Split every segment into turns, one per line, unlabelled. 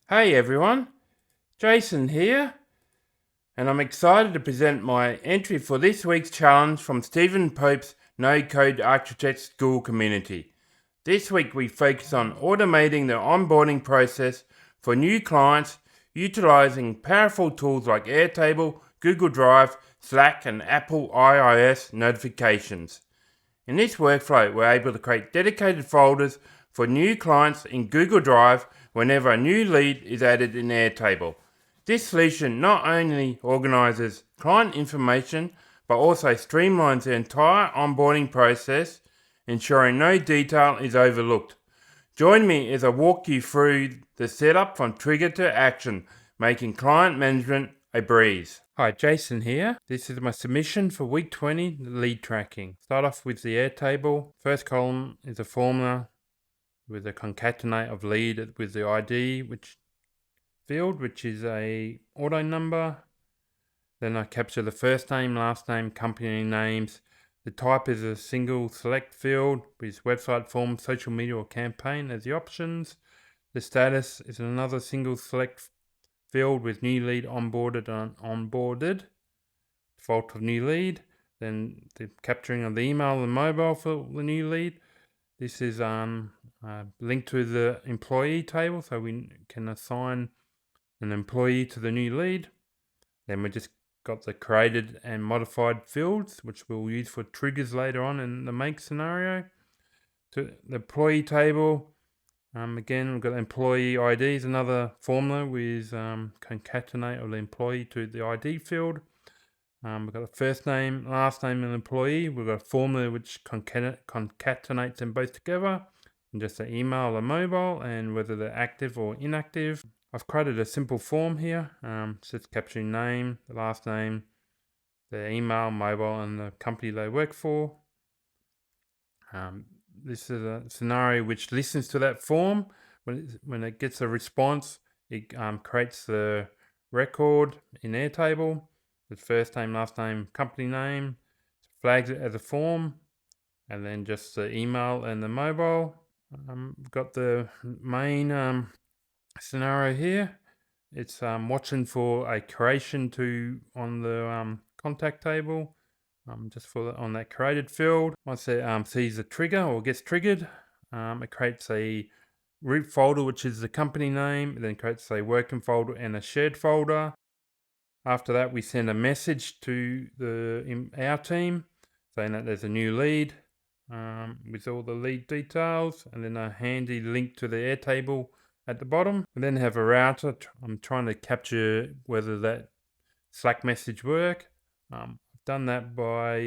Hey everyone, Jason here, and I'm excited to present my entry for this week's challenge from Stephen Pope's No Code Architect School community. This week we focus on automating the onboarding process for new clients utilizing powerful tools like Airtable, Google Drive, Slack, and Apple iOS notifications. In this workflow, we're able to create dedicated folders for new clients in Google Drive whenever a new lead is added in Airtable. This solution not only organizes client information, but also streamlines the entire onboarding process, ensuring no detail is overlooked. Join me as I walk you through the setup from trigger to action, making client management a breeze. Hi, Jason here. This is my submission for week 20, lead tracking. Start off with the Airtable. First column is a formula with a concatenate of lead with the ID field, which is a auto number. Then I capture the first name, last name, company names. The type is a single select field with website, form, social media, or campaign as the options. The status is another single select field with new lead onboarded and onboarded. Default of new lead. Then the capturing of the email and mobile for the new lead. This is linked to the employee table, so we can assign an employee to the new lead. Then we just got the created and modified fields, which we'll use for triggers later on in the make scenario. To the employee table, again, we've got employee IDs, another formula with concatenate of the employee to the ID field. We've got a first name, last name, and employee. We've got a formula which concatenates them both together, and just the email or mobile, and whether they're active or inactive. I've created a simple form here. It's just capturing name, the last name, the email, mobile, and the company they work for. This is a scenario which listens to that form. When it gets a response, it creates the record in Airtable with first name, last name, company name, flags it as a form, and then just the email and the mobile. Got the main scenario here. It's watching for a creation on the contact table. Just on that created field. Once it sees a trigger or gets triggered, it creates a root folder, which is the company name. It then creates a working folder and a shared folder. After that, we send a message to our team saying that there's a new lead with all the lead details, and then a handy link to the Airtable at the bottom. We then have a router. I'm trying to capture whether that Slack message work. Done that by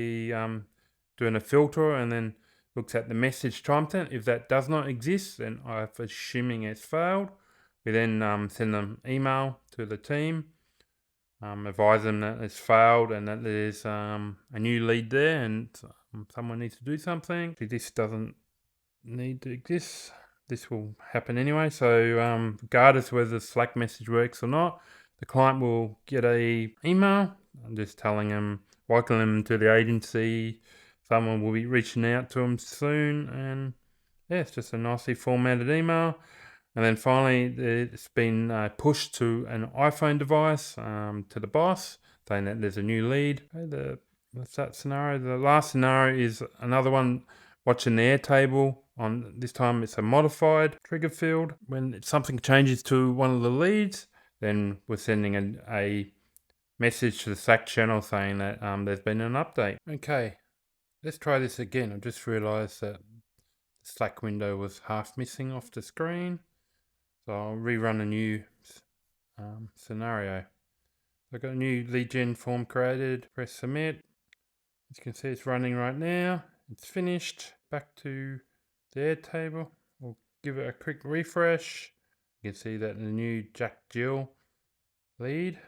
doing a filter and then looks at the message timestamp. If that does not exist, then I'm assuming it's failed. We then send an email to the team, advise them that it's failed and that there's a new lead there and someone needs to do something. If this doesn't need to exist, this will happen anyway. So regardless whether the Slack message works or not, the client will get a email. I'm just telling them, welcome them to the agency. Someone will be reaching out to them soon, and yeah, it's just a nicely formatted email. And then finally, it's been pushed to an iPhone device to the boss, saying that there's a new lead. Okay, that's that scenario. The last scenario is another one watching the Airtable. On this time, it's a modified trigger field. When something changes to one of the leads, then we're sending a message to the Slack channel saying that there's been an update. Okay, let's try this again. I just realized that the Slack window was half missing off the screen. So I'll rerun a new scenario. I've got a new lead gen form created. Press submit. As you can see, it's running right now. It's finished. Back to the Airtable. We'll give it a quick refresh. You can see that the new Jack Jill lead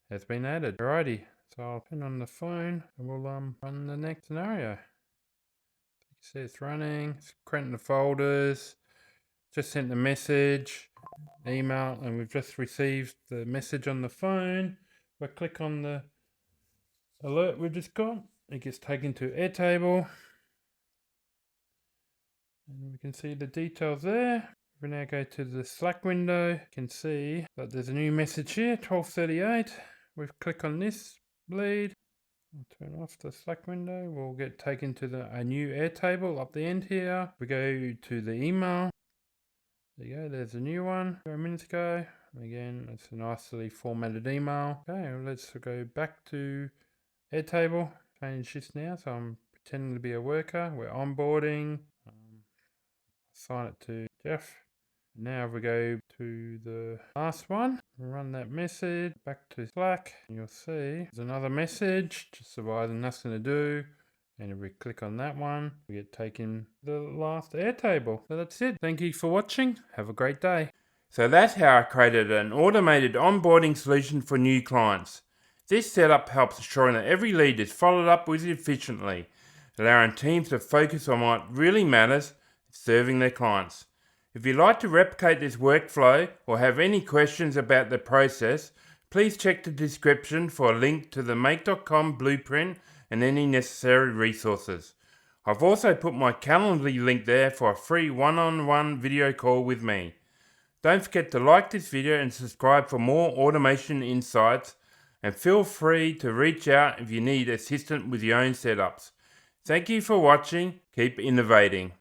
has been added. Alrighty, so I'll turn on the phone and we'll run the next scenario. You can see it's running, it's creating the folders, just sent the message, email, and we've just received the message on the phone. If I click on the alert we've just got, it gets taken to Airtable. And we can see the details there. If we now go to the Slack window, you can see that there's a new message here, 12:38. We click on this lead. I'll turn off the Slack window. We'll get taken to a new Airtable up the end here. We go to the email. There you go, there's a new one a minute ago. Again, it's a nicely formatted email. Okay, let's go back to Airtable. Change this now, so I'm pretending to be a worker. We're onboarding. Assign it to Jeff. Now we go to the last one, run that message, back to Slack, and you'll see there's another message, just advising nothing to do. And if we click on that one, we get taken to the last Airtable. So that's it. Thank you for watching. Have a great day. So that's how I created an automated onboarding solution for new clients. This setup helps ensuring that every lead is followed up with efficiently, allowing teams to focus on what really matters, serving their clients. If you'd like to replicate this workflow or have any questions about the process, please check the description for a link to the Make.com blueprint and any necessary resources. I've also put my Calendly link there for a free one-on-one video call with me. Don't forget to like this video and subscribe for more automation insights, and feel free to reach out if you need assistance with your own setups. Thank you for watching. Keep innovating.